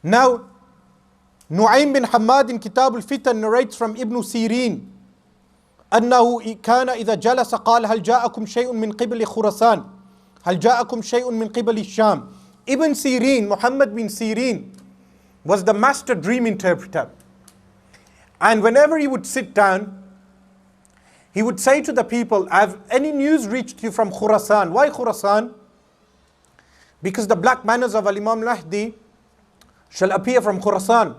Now, Nu'aym bin Hammad in Kitab al-Fitan narrates from Ibn Sirin أنه كان إذا جلس قال هل جاءكم شيء من قبل خراسان هل جاءكم شيء من قبل الشام. Ibn Sirin, Muhammad bin Sirin, was the master dream interpreter. And whenever he would sit down, he would say to the people, have any news reached you from Khurasan? Why Khurasan? Because the black banners of Imam Mahdi shall appear from Khurasan.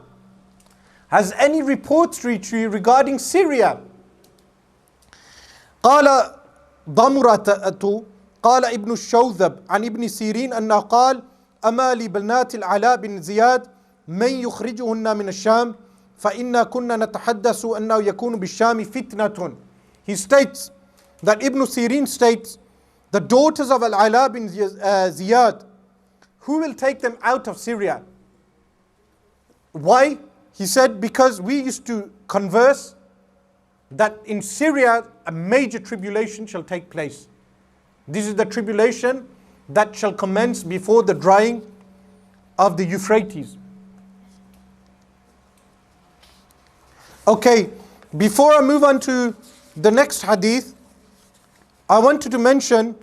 Has any reports reached you regarding Syria? قال ضمرة قال ابن الشوذب عن ابن سيرين أنه قال أما لبنات العلاء بن زياد من يخرجهن من الشام فإنا كنا نتحدث أنه يكون بالشام فتنة. He states that Ibn Sirin states, the daughters of al-Ala bin Ziyad, who will take them out of Syria? Why? He said, because we used to converse that in Syria a major tribulation shall take place. This is the tribulation that shall commence before the drying of the Euphrates. Okay, before I move on to the next hadith, I wanted to mention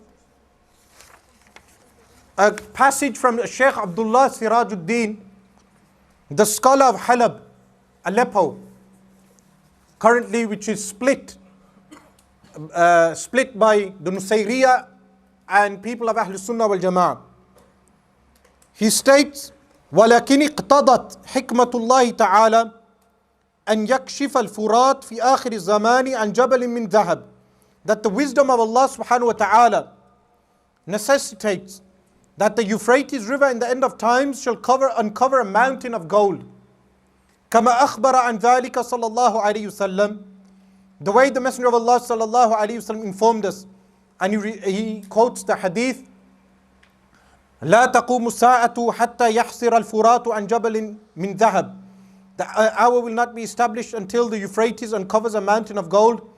a passage from Sheikh Abdullah Sirajuddin, the scholar of Halab, Aleppo, currently which is split by the Nusayriya and people of Ahl Sunnah wal Jama'ah. He states, وَلَكِنِ اقْتَضَتْ حِكْمَةُ اللَّهِ تَعَالَى أَنْ يَكْشِفَ الْفُرَاتِ فِي آخِرِ الزَّمَانِ عَنْ جَبَلٍ مِّنْ ذَهَبٍ. That the wisdom of Allah subhanahu wa ta'ala necessitates that the Euphrates river in the end of times shall uncover a mountain of gold. كما أخبر عن ذلك صلى الله عليه وسلم. The way the Messenger of Allah صلى الله عليه وسلم informed us, and he quotes the hadith, لا تقوم الساعة حتى يحصر الفرات عن جبل من ذهب. The hour will not be established until the Euphrates uncovers a mountain of gold.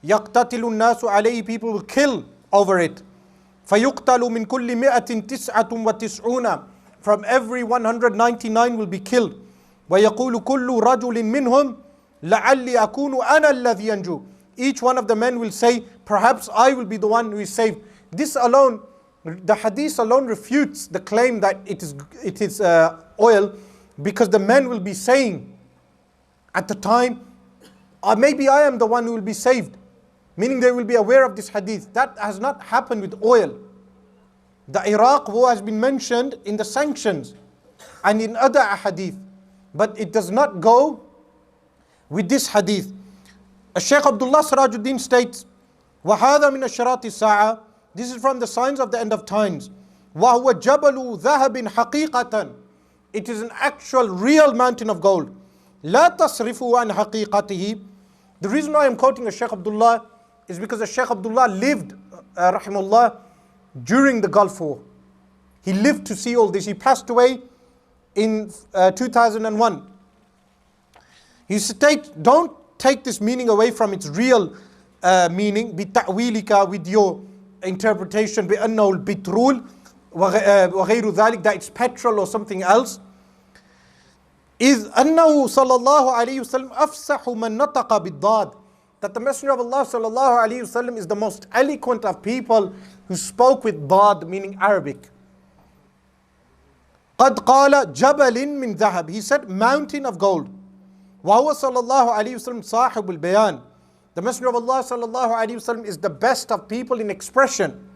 يقتتل الناس عليه, people will kill over it. فيقتل من كل مئة تسعة وتسعون, from every 199 will be killed. ويقول كل رجل منهم لعلي أكون أنا الذي ينجو. Each one of the men will say, perhaps I will be the one who is saved. This alone, the hadith alone refutes the claim that it is oil, because the men will be saying at the time, maybe I am the one who will be saved. Meaning they will be aware of this hadith. That has not happened with oil. The Iraq war has been mentioned in the sanctions and in other hadith, but it does not go with this hadith. Shaykh Abdullah Sirajuddin states, وَهَذَا مِنَ الشَّرَاطِ السَّاعَةِ. This is from the signs of the end of times. وَهُوَ جَبَلُ ذَهَبٍ حَقِيقَةً. It is an actual, real mountain of gold. لَا تَصْرِفُوا عَنْ حَقِيقَتِهِ. The reason why I'm quoting Shaykh Abdullah is because Shaykh Abdullah lived, rahimahullah, during the Gulf War. He lived to see all this. He passed away in 2001. He states, don't take this meaning away from its real meaning, بِتَعْوِيلِكَ, with your interpretation, بِأَنَّهُ الْبِتْرُولِ وَغَيْرُ ذَلك, that it's petrol or something else. إِذْ أَنَّهُ صَلَى اللَّهُ عَلَيْهِ وسلم أَفْسَحُ مَنْ نَطَقَ بِالضَّادِ. That the Messenger of Allah sallallahu alaihi wasallam is the most eloquent of people who spoke with dad, meaning Arabic. قَدْ قَالَ جَبَلٍ مِّن ذَهَبٍ. He said mountain of gold. وَهُوَ صَلَى اللَّهُ عَلَيْهِ وسلم صَاحِبُ الْبَيَانِ. The Messenger of Allah sallallahu alaihi wasallam is the best of people in expression.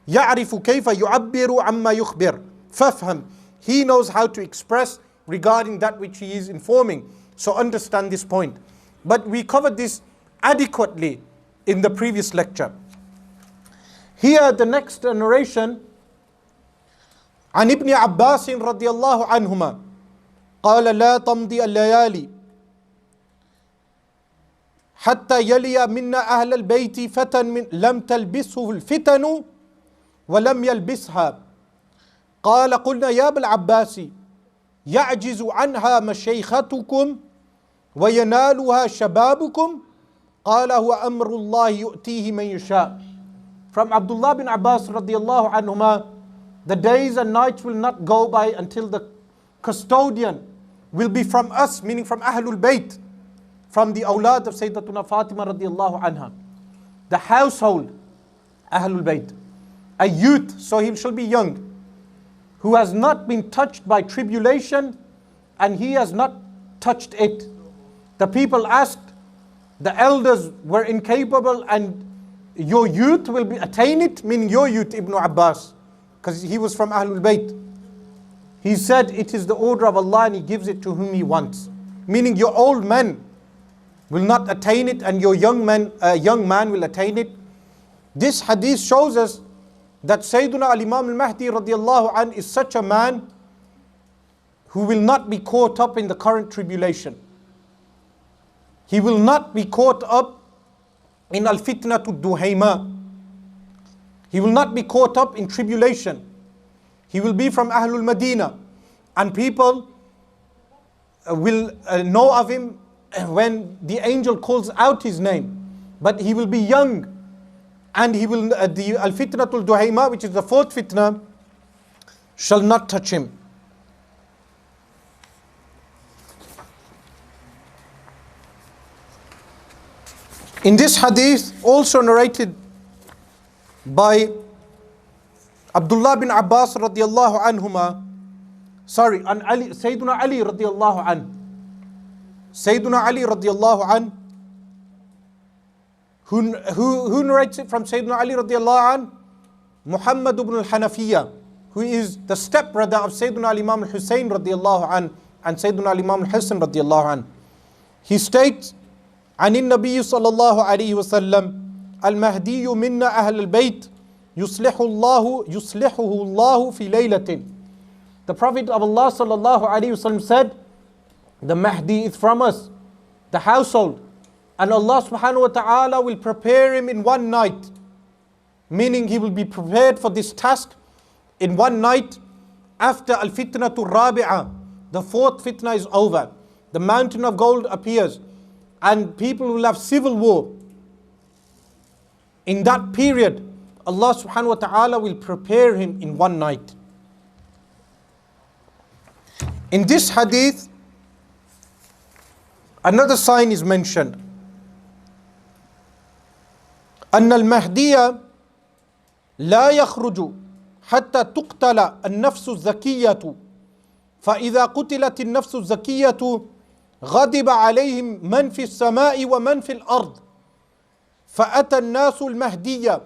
يَعْرِفُ كَيْفَ يُعَبِّرُ عَمَّا يُخْبِرُ فَافْهَمْ. He knows how to express regarding that which he is informing. So understand this point. But we covered this adequately in the previous lecture. Here the next narration, عن ابن عباس رضي الله عنهما قال لا تمضي الليالي حتى يلي منا أهل البيت فتى لم تلبسه الفتن ولم يلبسها. قال قلنا يا أبا العباس يعجز عنها مشيختكم وينالها شبابكم. قال هو أمر الله يؤتيه من يشاء. From Abdullah bin Abbas radiallahu anhuma, the days and nights will not go by until the custodian will be from us, meaning from Ahlul Bayt, from the awlad of Sayyidatuna Fatima radiallahu anha. The household, Ahlul Bayt. A youth, so he shall be young, who has not been touched by tribulation and he has not touched it. The people asked, the elders were incapable and your youth will be attain it, meaning your youth, Ibn Abbas, because he was from Ahlul Bayt. He said, it is the order of Allah and He gives it to whom He wants. Meaning your old men will not attain it and your young man will attain it. This hadith shows us that Sayyiduna al-Imam al-Mahdi radiallahu anh is such a man who will not be caught up in the current tribulation. He will not be caught up in al-fitnatu duhayma. He will not be caught up in tribulation. He will be from Ahlul Madinah, and people will know of him when the angel calls out his name. But he will be young, and he will the al-fitnatul duhayma, which is the fourth fitna, shall not touch him. In this hadith, also narrated by Abdullah bin Abbas radiallahu anhuma, on Ali, Sayyiduna Ali radiallahu an. Sayyiduna Ali radiallahu an, who narrates it from Sayyiduna Ali radiallahu an? Muhammad ibn al-Hanafiya, who is the stepbrother of Sayyiduna al-Imam al-Hussein radiallahu an and Sayyiduna al-Imam al-Hasan radiallahu an. He states, عن النبي صلى الله عليه وسلم المهدي منا أهل البيت يصلحه الله في ليلة. The Prophet of Allah صلى الله عليه وسلم said, the Mahdi is from us, the household, and Allah subhanahu wa ta'ala will prepare him in one night. Meaning he will be prepared for this task in one night after al-fitnatul rabi'ah. The fourth fitna is over. The mountain of gold appears and people will have civil war. In that period, Allah subhanahu wa ta'ala will prepare him in one night. In this hadith, another sign is mentioned. أن المهدي لا يخرج حتى تقتل النفس الزكية فإذا قتلت النفس الزكية غضب عليهم من في السماء ومن في الأرض فأتى الناس المهدي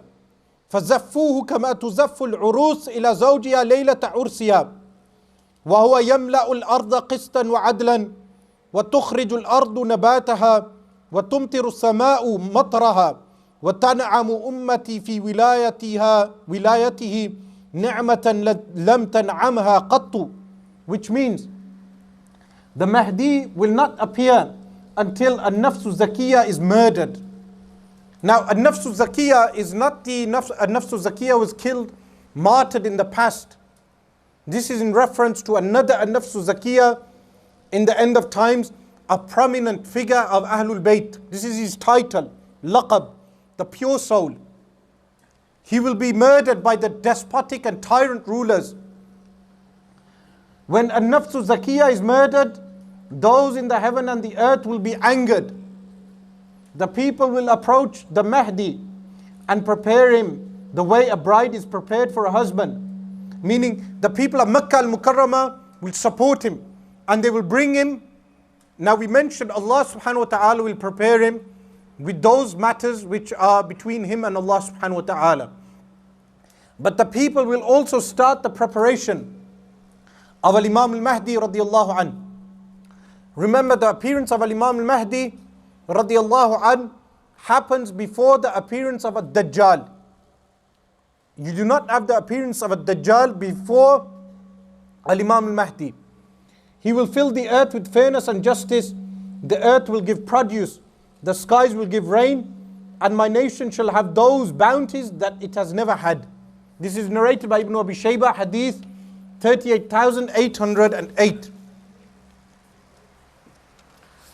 فزفوه كما تزف العروس إلى زوجها ليلة عرسها وهو يملأ الأرض قسطا وعدلا وتخرج الأرض نباتها وتمطر السماء مطرها وتنعم أمتي في ولايته نعمة لم تنعمها قط, which means the Mahdi will not appear until an-nafsu zakiyah is murdered. Now, an-nafsu zakiyah is not the an-nafsu zakiyah was killed, martyred in the past. This is in reference to another an-nafsu zakiyah in the end of times, a prominent figure of Ahlul Bayt. This is his title, laqab, the pure soul. He will be murdered by the despotic and tyrant rulers. When an-nafsu zakiyah is murdered, those in the heaven and the earth will be angered. The people will approach the Mahdi and prepare him the way a bride is prepared for a husband. Meaning the people of Makkah al-Mukarramah will support him and they will bring him. Now we mentioned Allah subhanahu wa ta'ala will prepare him with those matters which are between him and Allah subhanahu wa ta'ala. But the people will also start the preparation of al-Imam al-Mahdi radiallahu anhu. Remember, the appearance of al-Imam al-Mahdi radiallahu anhu happens before the appearance of a Dajjal. You do not have the appearance of a Dajjal before al-Imam al-Mahdi. He will fill the earth with fairness and justice. The earth will give produce. The skies will give rain. And my nation shall have those bounties that it has never had. This is narrated by Ibn Abi Shaybah, hadith 38,808.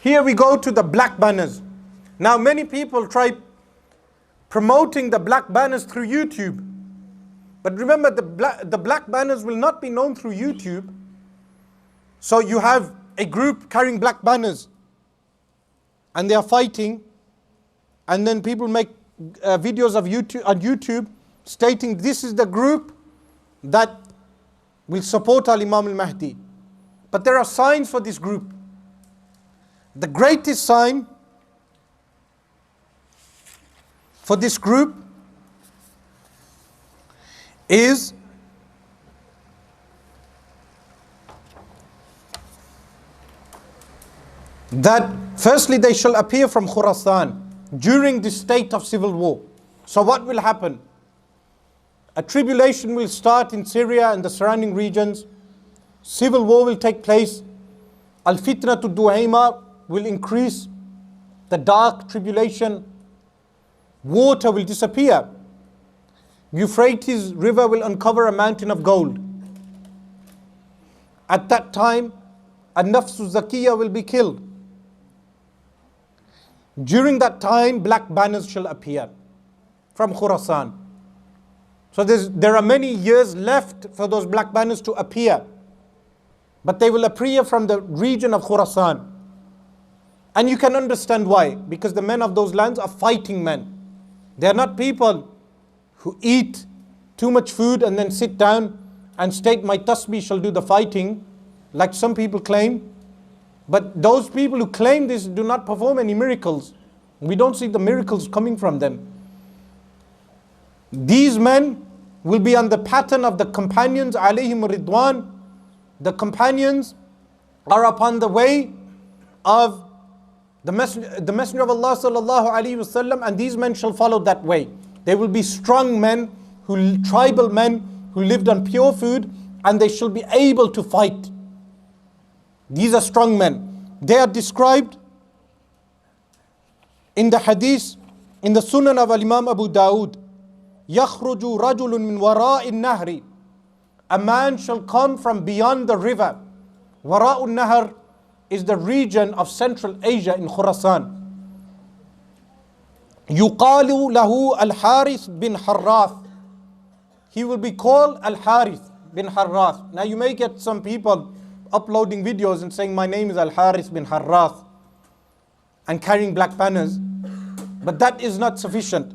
Here we go to the black banners. Now many people try promoting the black banners through YouTube. But remember, the black banners will not be known through YouTube. So you have a group carrying black banners and they are fighting, and then people make videos of on YouTube stating this is the group that will support al-Imam al-Mahdi. But there are signs for this group. The greatest sign for this group is that firstly they shall appear from Khurasan during this state of civil war. So what will happen? A tribulation will start in Syria and the surrounding regions. Civil war will take place. Al-fitna to du'aima will increase. The dark tribulation. Water will disappear. Euphrates river will uncover a mountain of gold. At that time, an-nafsu zakiyya will be killed. During that time, black banners shall appear from Khurasan. So there are many years left for those black banners to appear. But they will appear from the region of Khurasan. And you can understand why. Because the men of those lands are fighting men. They are not people who eat too much food and then sit down and state, my tasbih shall do the fighting, like some people claim. But those people who claim this do not perform any miracles. We don't see the miracles coming from them. These men will be on the pattern of the companions, alayhim ridwan. The companions are upon the way of the Messenger of Allah sallallahu alaihi wasallam, and these men shall follow that way. They will be strong men, tribal men who lived on pure food, and they shall be able to fight. These are strong men. They are described in the hadith, in the Sunan of Imam Abu Dawood. يَخْرُجُ رَجُلٌ مِّن وَرَاءِ النَّهْرِ. A man shall come from beyond the river. Wara'un Nahar is the region of Central Asia in Khurasan. يُقَالُ لَهُ al-Harith bin Harrath. He will be called al-Harith bin Harrath. Now you may get some people uploading videos and saying, my name is al-Harith bin Harrath, and carrying black banners. But that is not sufficient.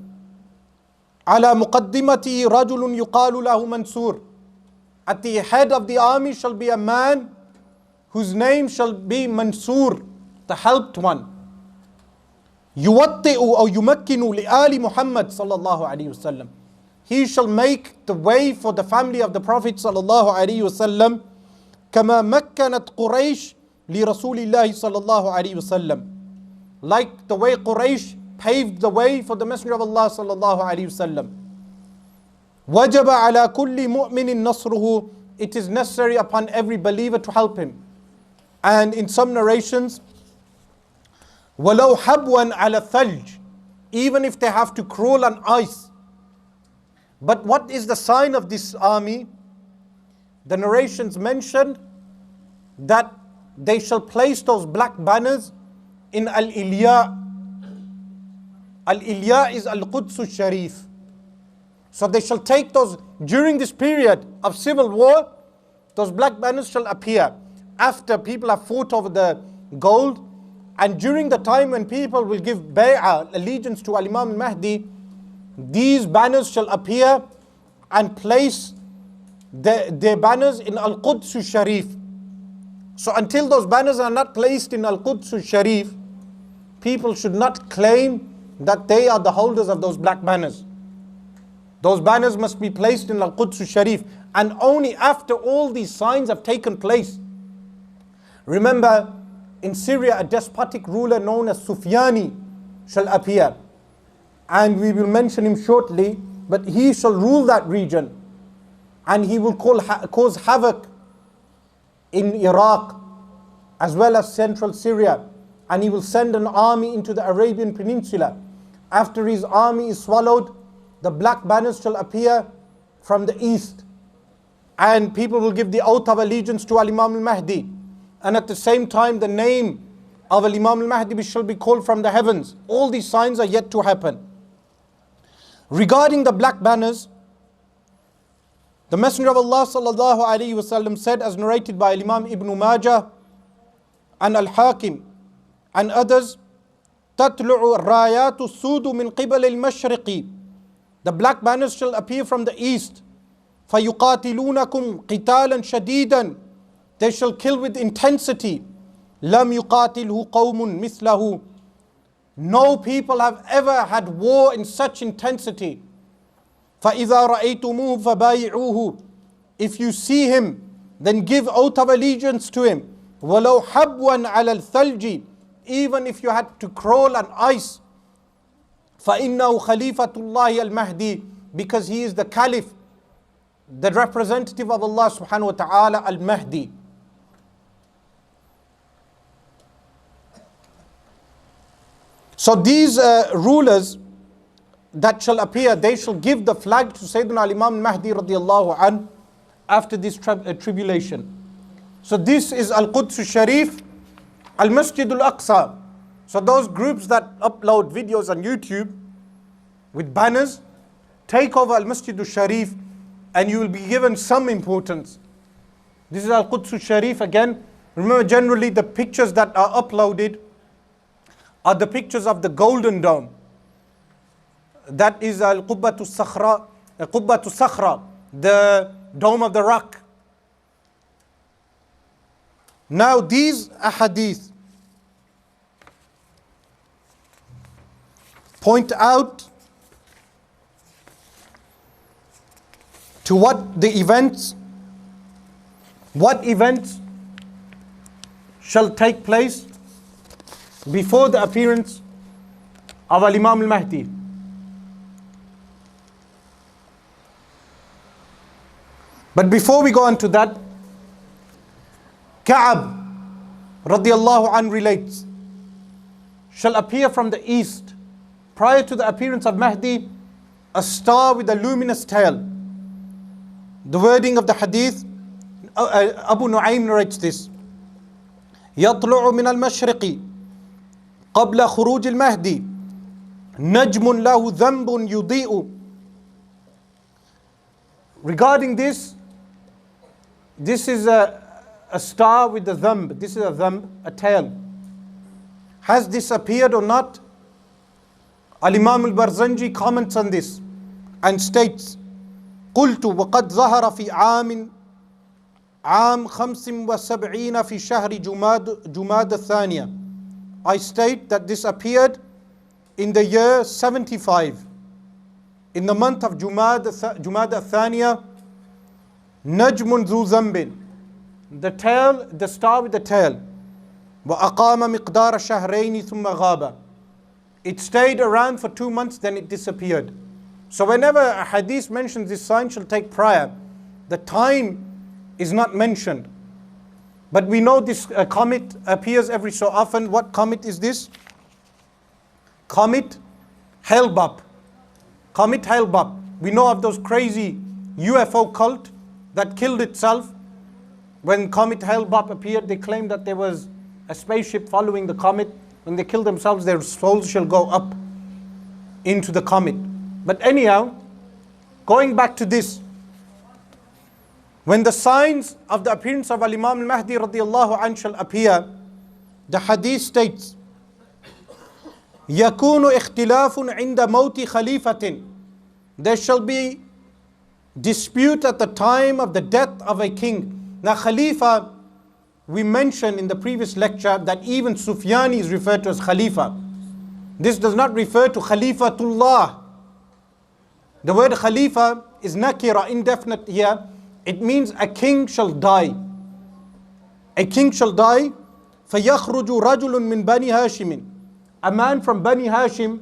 عَلَى مُقَدِّمَتِهِ رَجُلٌ يُقَالُ لَهُ مَنْسُورٌ. At the head of the army shall be a man whose name shall be Mansur, the helped one. يُوَطِّئُ أو يُمَكِّنُ لِآلِ Muhammad sallallahu alayhi wasallam. He shall make the way for the family of the Prophet sallallahu alayhi wasallam. كَمَا مَكَّنَتْ قُرَيْشْ لِرَسُولِ اللَّهِ sallallahu alayhi wasallam. Like the way Quraysh paved the way for the Messenger of Allah sallallahu alayhi wasallam. وَجَبَ عَلَى كُلِّ مُؤْمِنٍ نَصْرُهُ. It is necessary upon every believer to help him. And in some narrations, وَلَوْ حَبْوًا عَلَى الثَّلْجِ. Even if they have to crawl on ice. But what is the sign of this army? The narrations mentioned that they shall place those black banners in al-Ilya. Al-Ilya is al-Quds al-Sharif. So they shall take those, during this period of civil war, those black banners shall appear after people have fought over the gold, and during the time when people will give bay'ah, allegiance to al-Imam al-Mahdi, these banners shall appear and place their banners in al-Quds al-Sharif. So until those banners are not placed in al-Quds al-Sharif, people should not claim that they are the holders of those black banners. Those banners must be placed in al-Quds al-Sharif, and only after all these signs have taken place. Remember, in Syria, a despotic ruler known as Sufyani shall appear. And we will mention him shortly, but he shall rule that region. And he will cause havoc in Iraq, as well as central Syria. And he will send an army into the Arabian Peninsula. After his army is swallowed, the black banners shall appear from the east. And people will give the oath of allegiance to al-Imam al-Mahdi. And at the same time, the name of al-Imam al-Mahdi shall be called from the heavens. All these signs are yet to happen. Regarding the black banners, The Messenger of Allah sallallahu alaihi wasallam said, as narrated by Imam Ibn Majah and al-Hakim and others, تَطْلُعُ الرَّايَاتُ السُّودُ مِنْ قِبَلِ الْمَشْرِقِ. The black banners shall appear from the east. فَيُقَاتِلُونَكُمْ قِتَالًا شَدِيدًا. They shall kill with intensity. لَمْ يُقَاتِلْهُ قَوْمٌ مِثْلَهُ. No people have ever had war in such intensity. فَإِذَا رَأَيْتُمُوهُ فَبَايِعُوهُ. If you see him, then give oath of allegiance to him. وَلَوْ حَبْوًا عَلَى الثَّلْجِ. Even if you had to crawl on ice. فَإِنَّهُ خَلِيفَةُ اللَّهِ الْمَهْدِي. Because he is the caliph, the representative of Allah subhanahu wa ta'ala, al-Mahdi. So these rulers that shall appear, they shall give the flag to Sayyiduna Imam Mahdi radiallahu an after this tribulation. So this is Al-Quds al-Sharif, Al-Masjid al-Aqsa. So those groups that upload videos on YouTube with banners, take over Al-Masjid al-Sharif and you will be given some importance. This is Al-Quds al-Sharif again. Remember, generally the pictures that are uploaded are the pictures of the Golden Dome. That is Al-Qubbatu Sakhra, the Dome of the Rock. Now these ahadith point out to what events shall take place before the appearance of Imam al-Mahdi. But before we go on to that, Ka'ab radiallahu anhu relates, shall appear from the east prior to the appearance of Mahdi a star with a luminous tail. The wording of the hadith, Abu Nu'aym narrates this. يطلع من المشرق قبل خروج المهدي نجم له ذنب يضيء. Regarding this is a star with a dhanb. This is a dhanb, a tail. Has this appeared or not? Al-Imam al-Barzanji comments on this and states, قلت وقد ظهر في عام 75 في شهر جماد الثانية. I state that this appeared in the year 75, in the month of Jumad al-Thaniya, Najmun Dhu Zambin, the tail, the star with the tail. وَأَقَامَ مِقْدَارَ شَهْرَيْنِ ثُمَّ غَابَ. It stayed around for 2 months, then it disappeared. So whenever a hadith mentions this sign shall take prior, the time is not mentioned. But we know this comet appears every so often. What comet is this? Comet Hale-Bopp. Comet Hale-Bopp. We know of those crazy UFO cult that killed itself. When Comet Hale-Bopp appeared, they claimed that there was a spaceship following the comet. When they kill themselves, their souls shall go up into the comet. But anyhow, going back to this, when the signs of the appearance of Imam al-Mahdi radiallahu anhu shall appear, the hadith states, يَكُونُ اِخْتِلَافٌ عِنْدَ مَوْتِ خَلِيفَةٍ. There shall be dispute at the time of the death of a king. Now Khalifa, we mentioned in the previous lecture that even Sufyani is referred to as Khalifa. This does not refer to Khalifatullah. The word Khalifa is nakira, indefinite here. It means a king shall die. A king shall die. فَيَخْرُجُ رَجُلٌ مِّن بَنِي هَاشِمٍ. A man from Bani Hashim,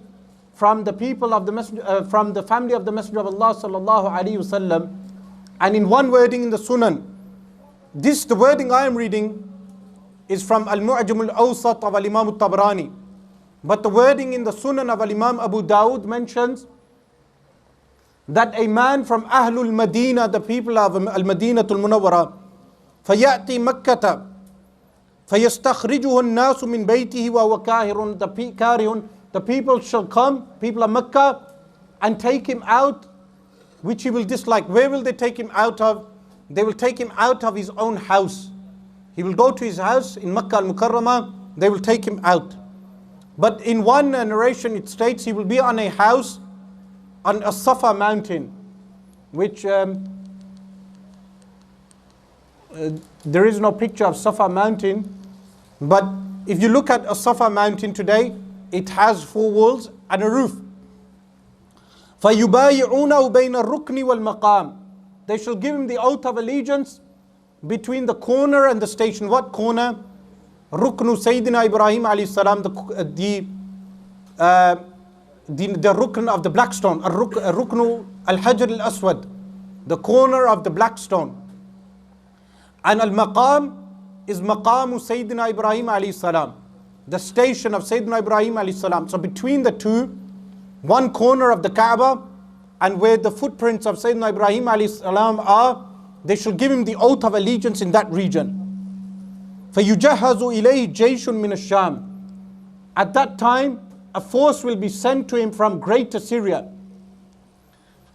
from the people of the messenger, from the family of the Messenger of Allah sallallahu alaihi wasallam. And in one wording in the Sunan, the wording I am reading is from Al-Mu'jam al-Awsat of Al-Imam al-Tabrani. But the wording in the Sunan of Al-Imam Abu Dawud mentions that a man from Ahlul Madinah, the people of Al-Madinatul Munawwara, فَيَأْتِي مَكَّةَ فَيَسْتَخْرِجُهُ النَّاسُ مِنْ بَيْتِهِ وَهُوَ كَارِهٌ. The people shall come, people of Mecca, and take him out which he will dislike. Where will they take him out of? They will take him out of his own house. He will go to his house in Makkah al-Mukarramah, they will take him out. But in one narration it states he will be on a house on a Safa mountain, which there is no picture of Safa mountain, but if you look at a Safa mountain today, it has 4 walls and a roof. فَيُبَايِعُونَهُ بَيْنَ الرُّكْنِ وَالْمَقَامِ. They shall give him the oath of allegiance between the corner and the station. What corner? Ruknu Sayyidina Ibrahim alayhi salam, the rukn of the black stone, ruknu al-Hajar al-Aswad, the corner of the black stone. And al-maqam is maqamu Sayyidina Ibrahim alayhi salam, the station of Sayyidina Ibrahim alayhi salam. So between the two, one corner of the Kaaba and where the footprints of Sayyidina Ibrahim alayhi salam are, they shall give him the oath of allegiance in that region. فَيُجَهَّزُ إِلَيْهِ جَيْشٌ مِّنَ الشَّامِ. At that time, a force will be sent to him from Greater Syria.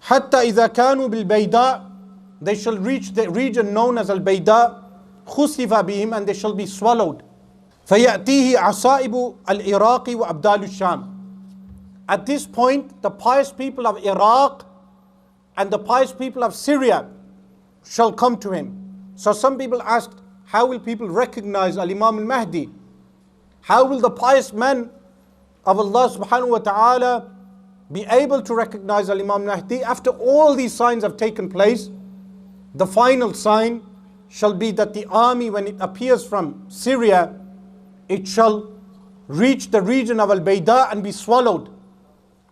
حَتَّى إِذَا كَانُوا بِالْبَيْدَاءِ. They shall reach the region known as al-Bayda, خُسِفَ بِهِمْ, and they shall be swallowed. فَيَأْتِيهِ عَصَائِبُ الْعِرَاقِ وَأَبْدَالُ الشَّامِ. At this point, the pious people of Iraq and the pious people of Syria shall come to him. So some people asked, how will people recognize al-Imam al-Mahdi? How will the pious men of Allah subhanahu wa ta'ala be able to recognize al-Imam al-Mahdi? After all these signs have taken place, the final sign shall be that the army, when it appears from Syria, it shall reach the region of al-Bayda and be swallowed.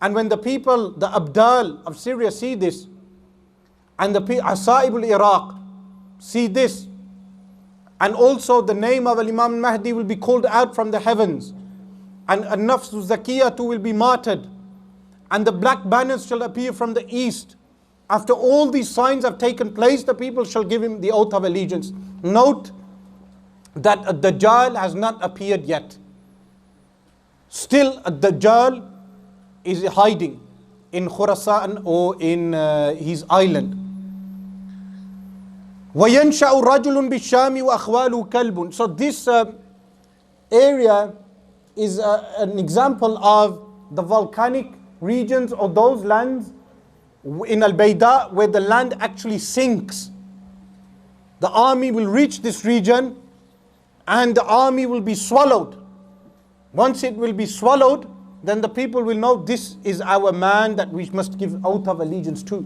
And when the people, the Abdal of Syria see this, and the Asaib al-Iraq see this, and also the name of Imam al-Mahdi will be called out from the heavens, and an-nafs zakiyatu will be martyred, and the black banners shall appear from the east. After all these signs have taken place, the people shall give him the oath of allegiance. Note that a Dajjal has not appeared yet. Still a Dajjal is hiding in Khurasan or in his island. وَيَنْشَأُ رَجُلٌ بِالشَّامِ وَأَخْوَالُهُ كَلْبٌ. So this area is an example of the volcanic regions or those lands in al-Bayda where the land actually sinks. The army will reach this region and the army will be swallowed. Once it will be swallowed, then the people will know this is our man that we must give oath of allegiance to.